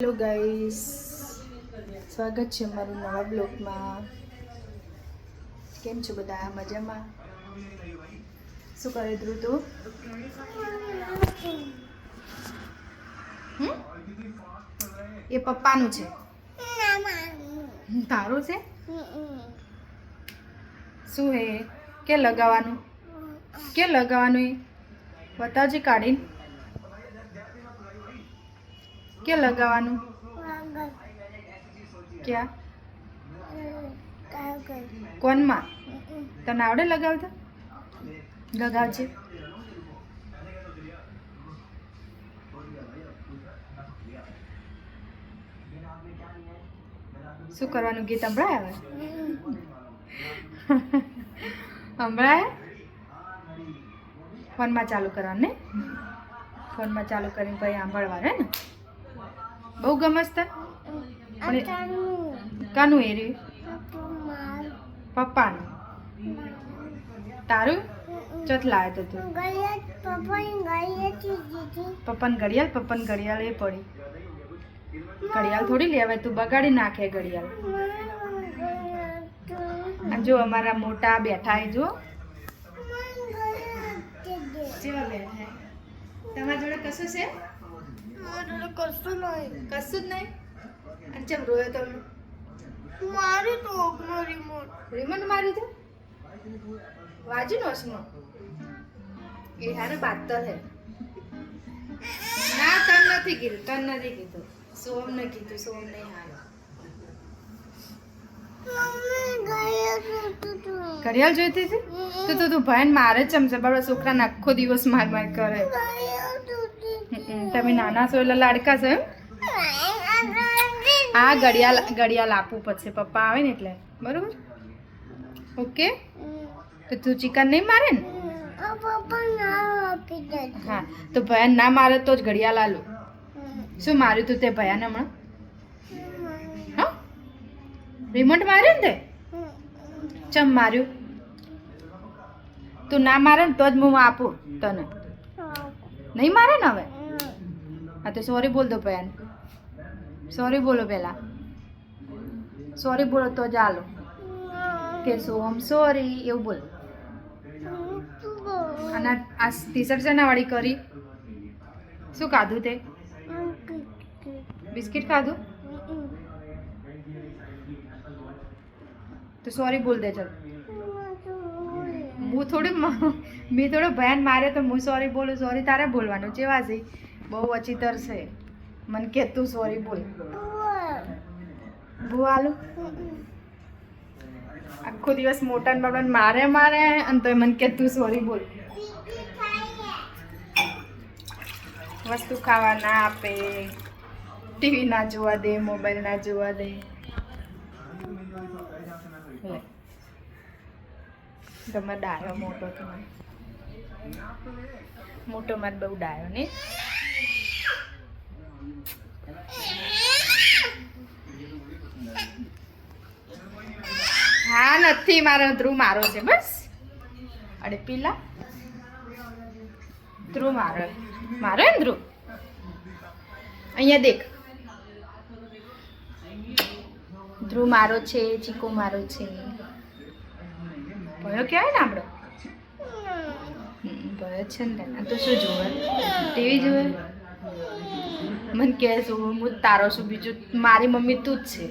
Hello guys, સ્વાગત છે મારું નવા બ્લોગમાં. કેમ છો બધા? મજામાં? શું કરે ધ્રુવ તું? એ પપ્પાનું છે, તારું છે? શું હે? કે લગાવવાનું? કે લગાવવાનું એ બતાવજે કાઢીને. કે લગાવવાનું? ક્યાં? કોનમાં? તને આવડે લગાવતા? લગાવજે. શું કરવાનું? ગીત સંભળાય હવે? સંભળાય? ફોનમાં ચાલુ કરવાનું ને? ફોનમાં ચાલુ કરીને પછી સાંભળવાનું હે ને? બહુ ગમસ તને? કાનું એ રહ્યું? પપ્પાનું. તારું? ચોથ લાવે તો તું પપ્પાને ઘડિયાળ એ પડી. ઘડિયાળ થોડી લેવાય, તું બગાડી નાખે ઘડિયાળ. જો અમારા મોટા બેઠા એ જો જેવા બેઠા. તમારા જોડે કશું છે? કશું જ નહીં. અને ચમ રોયો તમે? માર્યું તો રિમોટ માર્યું તો વાજુ નોસમાં એ હારે બાતર હે. ના તન નથી કીધું સોમ ને કીધું. સોમ નહીં હાલ ઘડિયાળ જોઈતી હતી તો તું ભાઈને મારે ચમચે બાબા છોકરાને આખો દિવસ માર કરે. તમે નાના છો એટલે લાડકા છો એમ? હા, ઘડિયાળ આપવું પડશે પપ્પા આવે ને એટલે. બરોબર? ઓકે. તો તું ચિકન નહીં મારે ને? હા, તો ભયાન ના મારે તો જ ઘડિયાળ આલું. શું માર્યું તું તે ભયાન હમણાં? હા, રિમોટ માર્યું ને તે? ચમ માર્યું? તું ના મારે ને તો જ હું આપું તને. નહીં મારે ને હવે? હા, તો સોરી બોલ દો ભયાન. સોરી બોલો પહેલા. સોરી બોલો તો જ આલો. કે સોમ સોરી એવું બોલ. અને આ ટી-શર્ટ શેના વાળી કરી? શું ખાધું તે? બિસ્કિટ ખાધું? તો સોરી બોલ દે ચાલ. મેં થોડો ભયાન મારે તો હું સોરી બોલું. સોરી તારે બોલવાનું. જેવા છે બહુ અચિતર છે. મને કે તું સોરી બોલ. ભૂવાલું આખો દિવસ મોટા ને બાબા મારે અને તો મને કે તું સોરી બોલ. વસ્તુ ખાવા ના આપે, ટીવી ના જોવા દે, મોબાઈલ ના જોવા દે. તમે ડાયો મોટો તમારે મોટો મારે બહુ ડાયો ને. હા, નથી મારો ધ્રુવ મારો છે બસ. અરે પીલા ધ્રુવ મારો ને ધ્રુવ. અહીંયા દેખ, ધ્રુવ મારો છે, ચીકો મારો છે. ભયો કહેવાય ને આપણો. ભયો છે ને. તો શું જોવે? ટીવી જોવે. મને કહે છું હું તારો છું, બીજું મારી મમ્મી તું જ છે,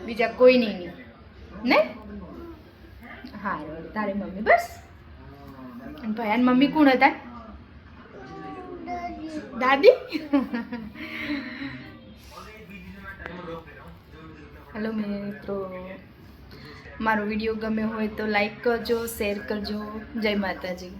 બીજા કોઈ નહીં ને. હા, તારી મમ્મી બસ. ભયાન મમ્મી કોણ હતા? દાદી. હેલો મિત્રો, મારો વિડીયો ગમ્યો હોય તો લાઈક કરજો, શેર કરજો. જય માતાજી.